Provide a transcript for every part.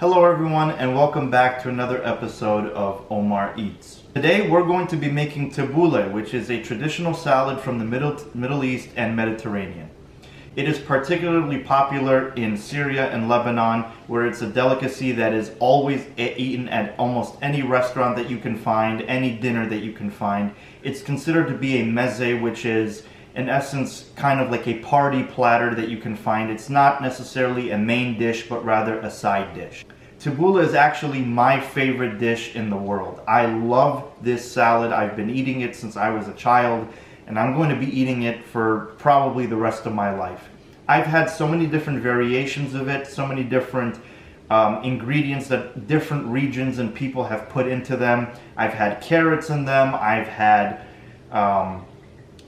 Hello everyone and welcome back to another episode of Omar Eats. Today we're going to be making tabbouleh, which is a traditional salad from the Middle East and Mediterranean. It is particularly popular in Syria and Lebanon, where it's a delicacy that is always eaten at almost any restaurant that you can find, any dinner that you can find. It's considered to be a meze, which is in essence kind of like a party platter that you can find. It's not necessarily a main dish, but rather a side dish. Tabbouleh is actually my favorite dish in the world. I love this salad. I've been eating it since I was a child, and I'm going to be eating it for probably the rest of my life. I've had so many different variations of it, so many different ingredients that different regions and people have put into them. I've had carrots in them, I've had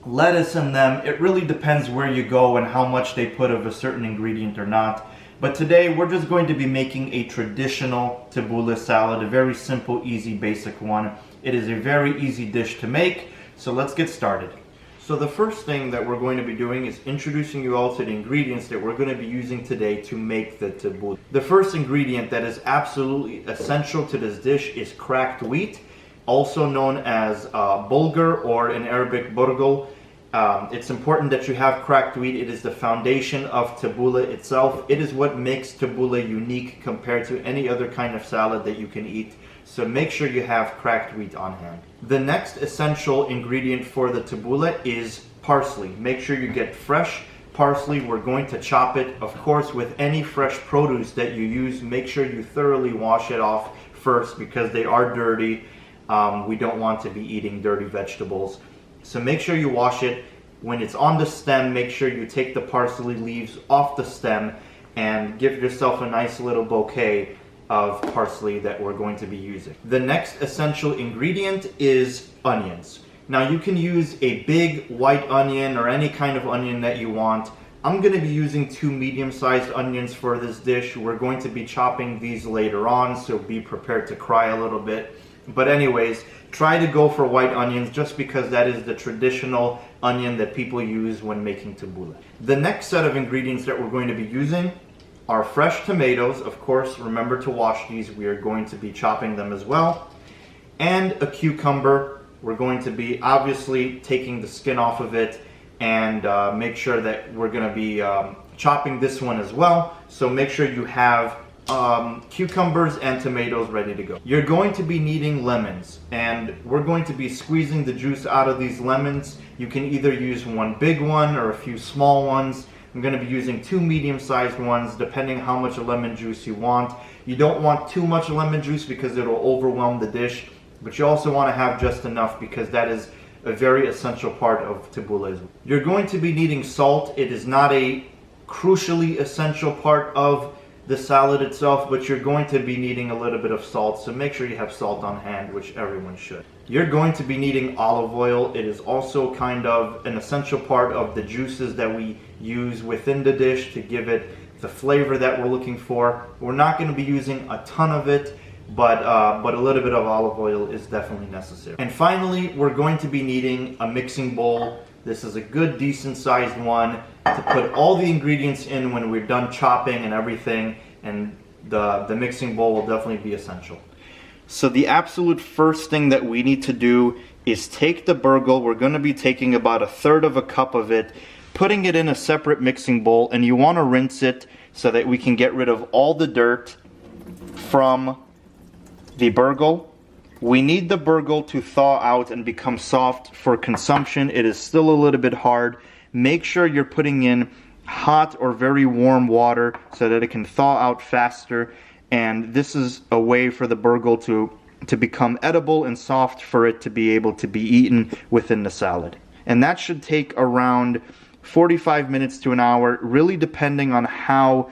lettuce in them. It really depends where you go and how much they put of a certain ingredient or not. But today we're just going to be making a traditional tabbouleh salad, a very simple, easy, basic one. It is a very easy dish to make, so let's get started. So the first thing that we're going to be doing is introducing you all to the ingredients that we're going to be using today to make the tabbouleh. The first ingredient that is absolutely essential to this dish is cracked wheat, also known as bulgur, or in Arabic burghul. It's important that you have cracked wheat. It is the foundation of tabbouleh itself. It is what makes tabbouleh unique compared to any other kind of salad that you can eat. So make sure you have cracked wheat on hand. The next essential ingredient for the tabbouleh is parsley. Make sure you get fresh parsley. We're going to chop it. Of course, with any fresh produce that you use, make sure you thoroughly wash it off first because they are dirty. We don't want to be eating dirty vegetables. So make sure you wash it. When it's on the stem, make sure you take the parsley leaves off the stem and give yourself a nice little bouquet of parsley that we're going to be using. The next essential ingredient is onions. Now you can use a big white onion or any kind of onion that you want. I'm going to be using 2 medium-sized onions for this dish. We're going to be chopping these later on, so be prepared to cry a little bit. But anyways, try to go for white onions just because that is the traditional onion that people use when making tabbouleh. The next set of ingredients that we're going to be using are fresh tomatoes. Of course, remember to wash these. We are going to be chopping them as well. And a cucumber. We're going to be obviously taking the skin off of it and make sure that we're going to be chopping this one as well. So make sure you have cucumbers and tomatoes ready to go. You're going to be needing lemons, and we're going to be squeezing the juice out of these lemons. You can either use one big one or a few small ones. I'm going to be using 2 medium-sized ones depending how much lemon juice you want. You don't want too much lemon juice because it'll overwhelm the dish, but you also want to have just enough because that is a very essential part of tabbouleh. You're going to be needing salt. It is not a crucially essential part of the salad itself, but you're going to be needing a little bit of salt, so make sure you have salt on hand, which everyone should. You're going to be needing olive oil. It is also kind of an essential part of the juices that we use within the dish to give it the flavor that we're looking for. We're not going to be using a ton of it, but a little bit of olive oil is definitely necessary. And finally, we're going to be needing a mixing bowl. This is a good, decent sized one to put all the ingredients in when we're done chopping and everything, and the mixing bowl will definitely be essential. So the absolute first thing that we need to do is take the burghul. We're going to be taking about 1/3 cup of it, putting it in a separate mixing bowl, and you want to rinse it so that we can get rid of all the dirt from the burghul. We need the burghul to thaw out and become soft for consumption. It is still a little bit hard. Make sure you're putting in hot or very warm water so that it can thaw out faster. And this is a way for the burghul to become edible and soft for it to be able to be eaten within the salad. And that should take around 45 minutes to an hour, really depending on how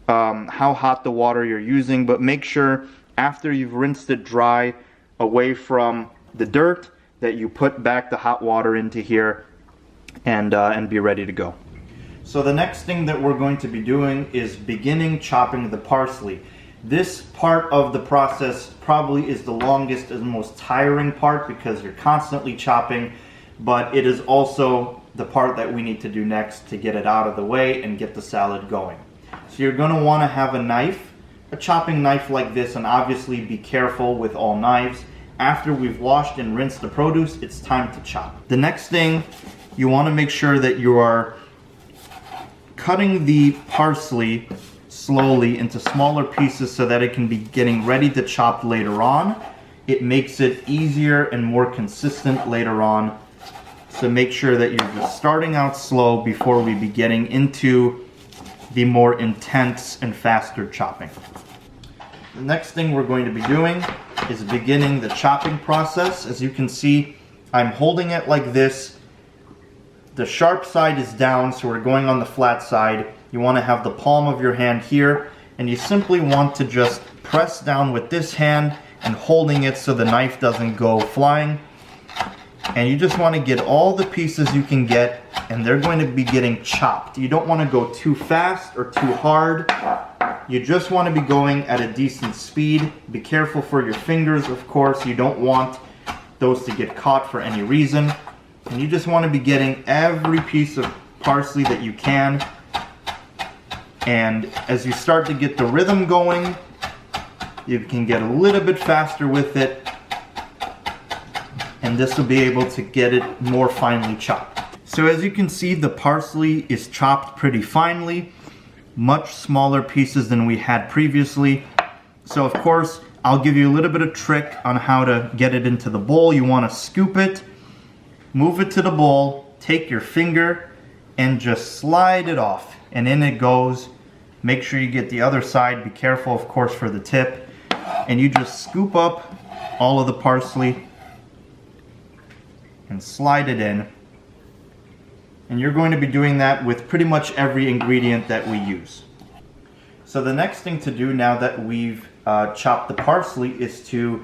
hot the water you're using. But make sure after you've rinsed it dry away from the dirt that you put back the hot water into here and be ready to go. So the next thing that we're going to be doing is beginning chopping the parsley. This part of the process probably is the longest and most tiring part because you're constantly chopping, but it is also the part that we need to do next to get it out of the way and get the salad going. So you're going to want to have a knife a chopping knife like this, and obviously be careful with all knives. After we've washed and rinsed the produce, it's time to chop. The next thing, you want to make sure that you are cutting the parsley slowly into smaller pieces so that it can be getting ready to chop later on. It makes it easier and more consistent later on. So make sure that you're just starting out slow before we be getting into the more intense and faster chopping. The next thing we're going to be doing is beginning the chopping process. As you can see, I'm holding it like this. The sharp side is down, so we're going on the flat side. You want to have the palm of your hand here, and you simply want to just press down with this hand and holding it so the knife doesn't go flying. And you just want to get all the pieces you can get, and they're going to be getting chopped. You don't want to go too fast or too hard. You just want to be going at a decent speed. Be careful for your fingers, of course. You don't want those to get caught for any reason. And you just want to be getting every piece of parsley that you can. And as you start to get the rhythm going, you can get a little bit faster with it. And this will be able to get it more finely chopped. So as you can see, the parsley is chopped pretty finely, much smaller pieces than we had previously. So of course, I'll give you a little bit of trick on how to get it into the bowl. You want to scoop it, move it to the bowl, take your finger and just slide it off, and in it goes. Make sure you get the other side. Be careful, of course, for the tip. And you just scoop up all of the parsley and slide it in. And you're going to be doing that with pretty much every ingredient that we use. So the next thing to do now that we've chopped the parsley is to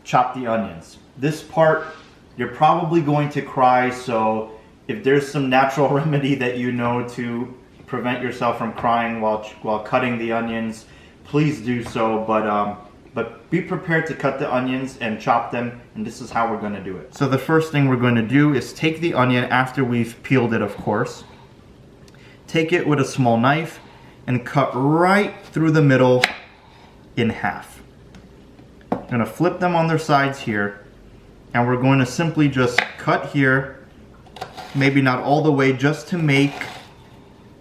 chop the onions. This part, you're probably going to cry, so if there's some natural remedy that you know to prevent yourself from crying while cutting the onions, please do so. But be prepared to cut the onions and chop them, and this is how we're going to do it. So the first thing we're going to do is take the onion after we've peeled it, of course. Take it with a small knife and cut right through the middle in half. I'm going to flip them on their sides here, and we're going to simply just cut here, maybe not all the way, just to make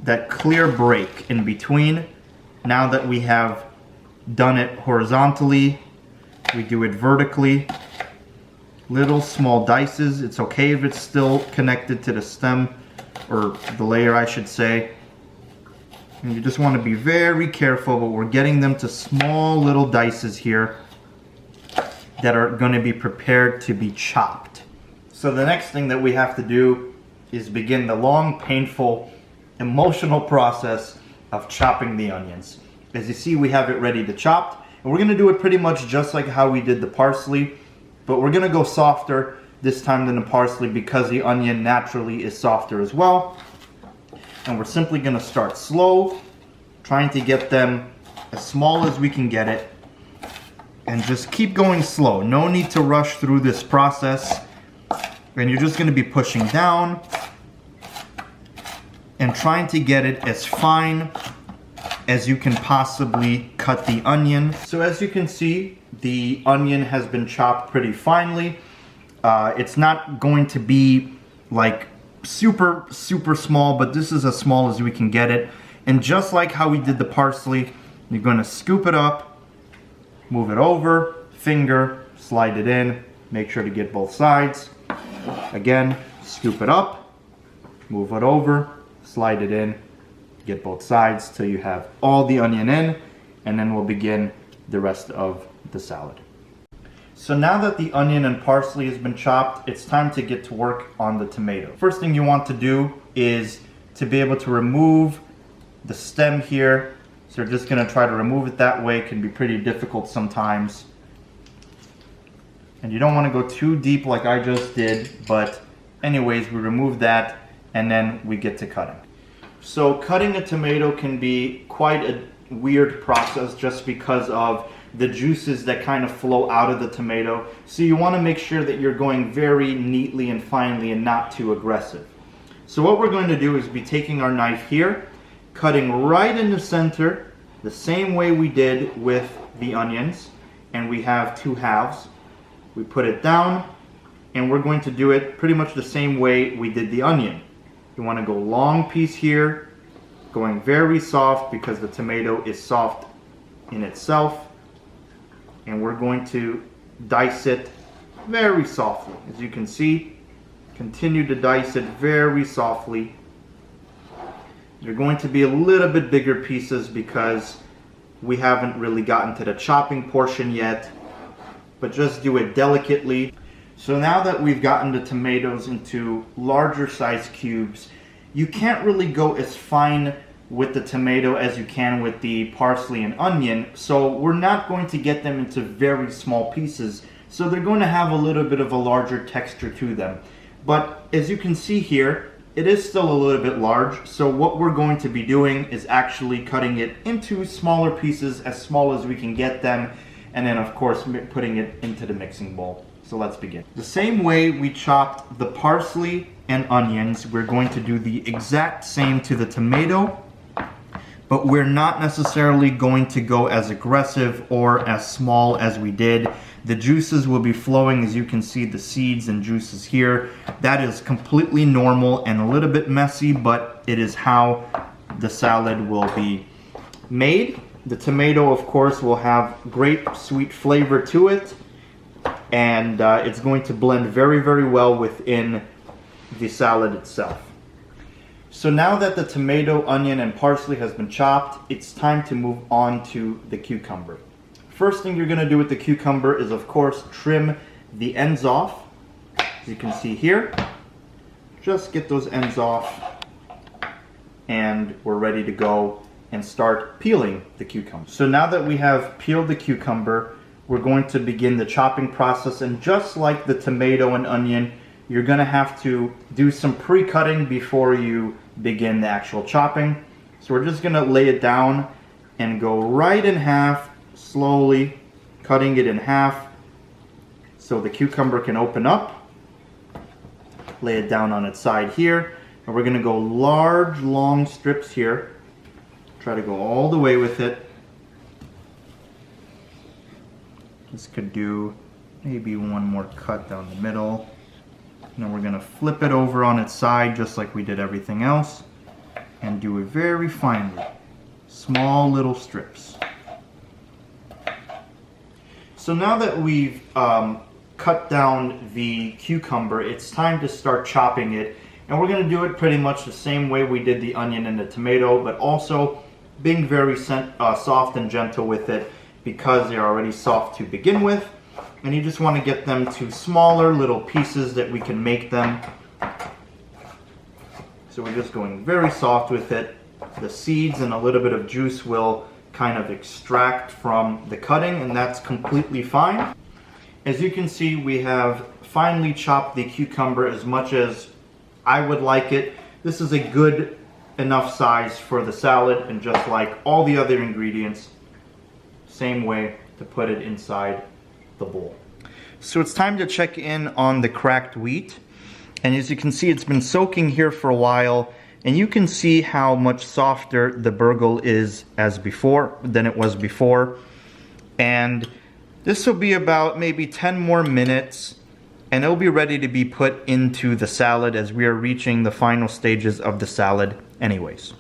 that clear break in between. Now that we have done it horizontally, we do it vertically. Little small dices. It's okay if it's still connected to the stem, or the layer I should say. And you just want to be very careful, but we're getting them to small little dices here that are going to be prepared to be chopped. So the next thing that we have to do is begin the long, painful, emotional process of chopping the onions. As you see, we have it ready to chop, and we're going to do it pretty much just like how we did the parsley, but we're going to go softer this time than the parsley because the onion naturally is softer as well. And we're simply going to start slow, trying to get them as small as we can get it, and just keep going slow. No need to rush through this process, and you're just going to be pushing down and trying to get it as fine as you can possibly cut the onion. So as you can see, the onion has been chopped pretty finely. It's not going to be like super small, but this is as small as we can get it. And just like how we did the parsley, you're going to scoop it up, move it over, finger, slide it in, make sure to get both sides. Again, scoop it up, move it over, slide it in, get both sides till you have all the onion in, and then we'll begin the rest of the salad. So now that the onion and parsley has been chopped, it's time to get to work on the tomato. First thing you want to do is to be able to remove the stem here. So you're just going to try to remove it that way. It can be pretty difficult sometimes. And you don't want to go too deep like I just did, but anyways, we remove that and then we get to cutting. So cutting a tomato can be quite a weird process just because of the juices that kind of flow out of the tomato. So you want to make sure that you're going very neatly and finely and not too aggressive. So what we're going to do is be taking our knife here, cutting right in the center the same way we did with the onions, and we have 2 halves. We put it down, and we're going to do it pretty much the same way we did the onion. You want to go long piece here, going very soft because the tomato is soft in itself, and we're going to dice it very softly. As you can see, continue to dice it very softly. They're going to be a little bit bigger pieces because we haven't really gotten to the chopping portion yet, but just do it delicately. So now that we've gotten the tomatoes into larger size cubes, you can't really go as fine with the tomato as you can with the parsley and onion, so we're not going to get them into very small pieces, so they're going to have a little bit of a larger texture to them. But as you can see here, it is still a little bit large, so what we're going to be doing is actually cutting it into smaller pieces, as small as we can get them, and then of course putting it into the mixing bowl. So let's begin. The same way we chopped the parsley and onions, we're going to do the exact same to the tomato, but we're not necessarily going to go as aggressive or as small as we did. The juices will be flowing, as you can see, the seeds and juices here. That is completely normal and a little bit messy, but it is how the salad will be made. The tomato, of course, will have great sweet flavor to it, and it's going to blend very, very well within the salad itself. So now that the tomato, onion, and parsley has been chopped, it's time to move on to the cucumber. First thing you're going to do with the cucumber is, of course, trim the ends off. As you can see here, just get those ends off, and we're ready to go and start peeling the cucumber. So now that we have peeled the cucumber, we're going to begin the chopping process, and just like the tomato and onion, you're going to have to do some pre-cutting before you begin the actual chopping. So we're just going to lay it down and go right in half, slowly cutting it in half so the cucumber can open up. Lay it down on its side here, and we're going to go large, long strips here. Try to go all the way with it. This could do maybe one more cut down the middle. Now we're going to flip it over on its side just like we did everything else, and do it very finely. Small little strips. So now that we've cut down the cucumber, it's time to start chopping it. And we're going to do it pretty much the same way we did the onion and the tomato, but also being very soft and gentle with it because they're already soft to begin with. And you just want to get them to smaller little pieces that we can make them. So we're just going very soft with it. The seeds and a little bit of juice will kind of extract from the cutting, and that's completely fine. As you can see, we have finely chopped the cucumber as much as I would like it. This is a good enough size for the salad, and just like all the other ingredients, same way to put it inside the bowl. So it's time to check in on the cracked wheat, and as you can see, it's been soaking here for a while, and you can see how much softer the burgle is than it was before. And this will be about maybe 10 more minutes, and it'll be ready to be put into the salad as we are reaching the final stages of the salad anyways.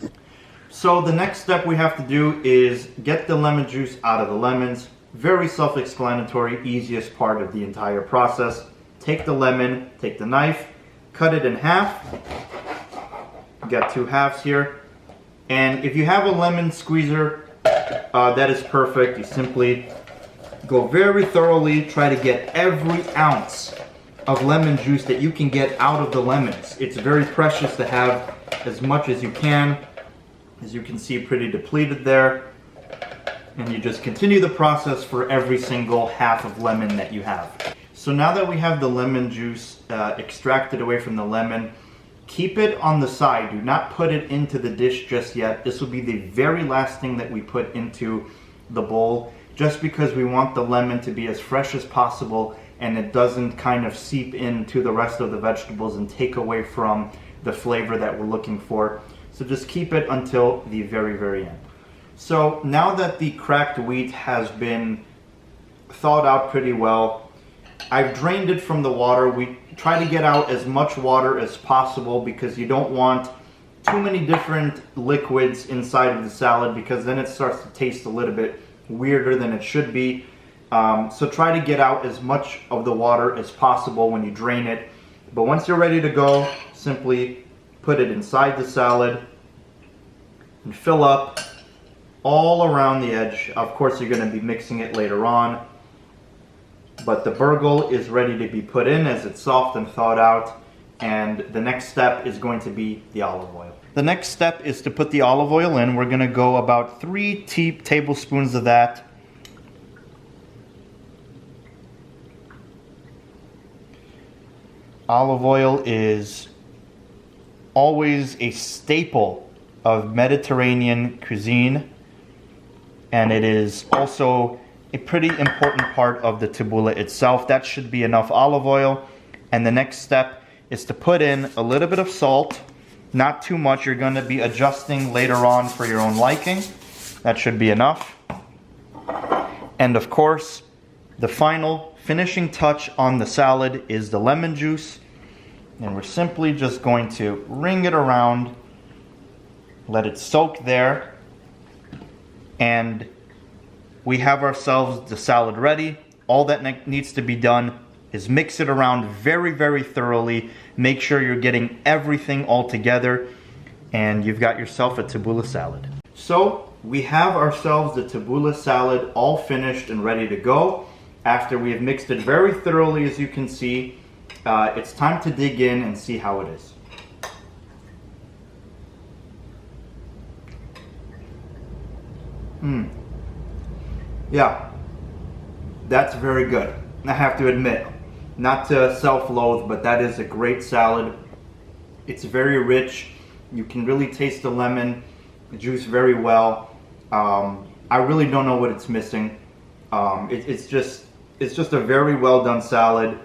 So the next step we have to do is get the lemon juice out of the lemons. Very self-explanatory, easiest part of the entire process. Take the lemon, take the knife, cut it in half. You got 2 halves here. And if you have a lemon squeezer, that is perfect. You simply go very thoroughly, try to get every ounce of lemon juice that you can get out of the lemons. It's very precious to have as much as you can. As you can see, pretty depleted there. And you just continue the process for every single half of lemon that you have. So now that we have the lemon juice extracted away from the lemon, keep it on the side. Do not put it into the dish just yet. This will be the very last thing that we put into the bowl, just because we want the lemon to be as fresh as possible and it doesn't kind of seep into the rest of the vegetables and take away from the flavor that we're looking for. So just keep it until the very, very end. So now that the cracked wheat has been thawed out pretty well, I've drained it from the water. We try to get out as much water as possible because you don't want too many different liquids inside of the salad, because then it starts to taste a little bit weirder than it should be. So try to get out as much of the water as possible when you drain it. But once you're ready to go, simply put it inside the salad and fill up all around the edge. Of course, you're going to be mixing it later on, but the burgle is ready to be put in as it's soft and thawed out. And the next step is going to be the olive oil. The next step is to put the olive oil in. We're going to go about 3 tablespoons of that. Olive oil is always a staple of Mediterranean cuisine, and it is also a pretty important part of the tabbouleh itself. That should be enough olive oil. And the next step is to put in a little bit of salt, not too much. You're going to be adjusting later on for your own liking. That should be enough. And of course, the final finishing touch on the salad is the lemon juice. And we're simply just going to wring it around, let it soak there, and we have ourselves the salad ready. All that needs to be done is mix it around very, very thoroughly. Make sure you're getting everything all together, and you've got yourself a tabbouleh salad. So we have ourselves the tabbouleh salad all finished and ready to go. After we have mixed it very thoroughly, as you can see, it's time to dig in and see how it is. Yeah, that's very good. I have to admit, not to self-loathe, but that is a great salad. It's very rich. You can really taste the lemon juice very well. I really don't know what it's missing. It's just a very well done salad.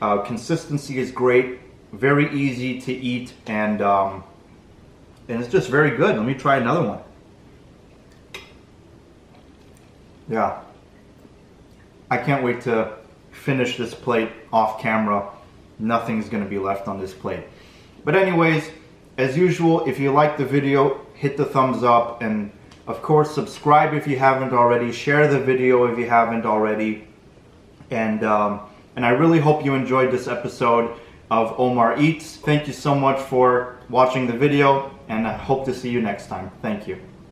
Consistency is great, very easy to eat, and it's just very good. Let me try another one. Yeah, I can't wait to finish this plate off camera. Nothing's going to be left on this plate. But anyways, as usual, if you like the video, hit the thumbs up, and of course subscribe if you haven't already. Share the video if you haven't already, and I really hope you enjoyed this episode of Omar Eats. Thank you so much for watching the video, and I hope to see you next time. Thank you.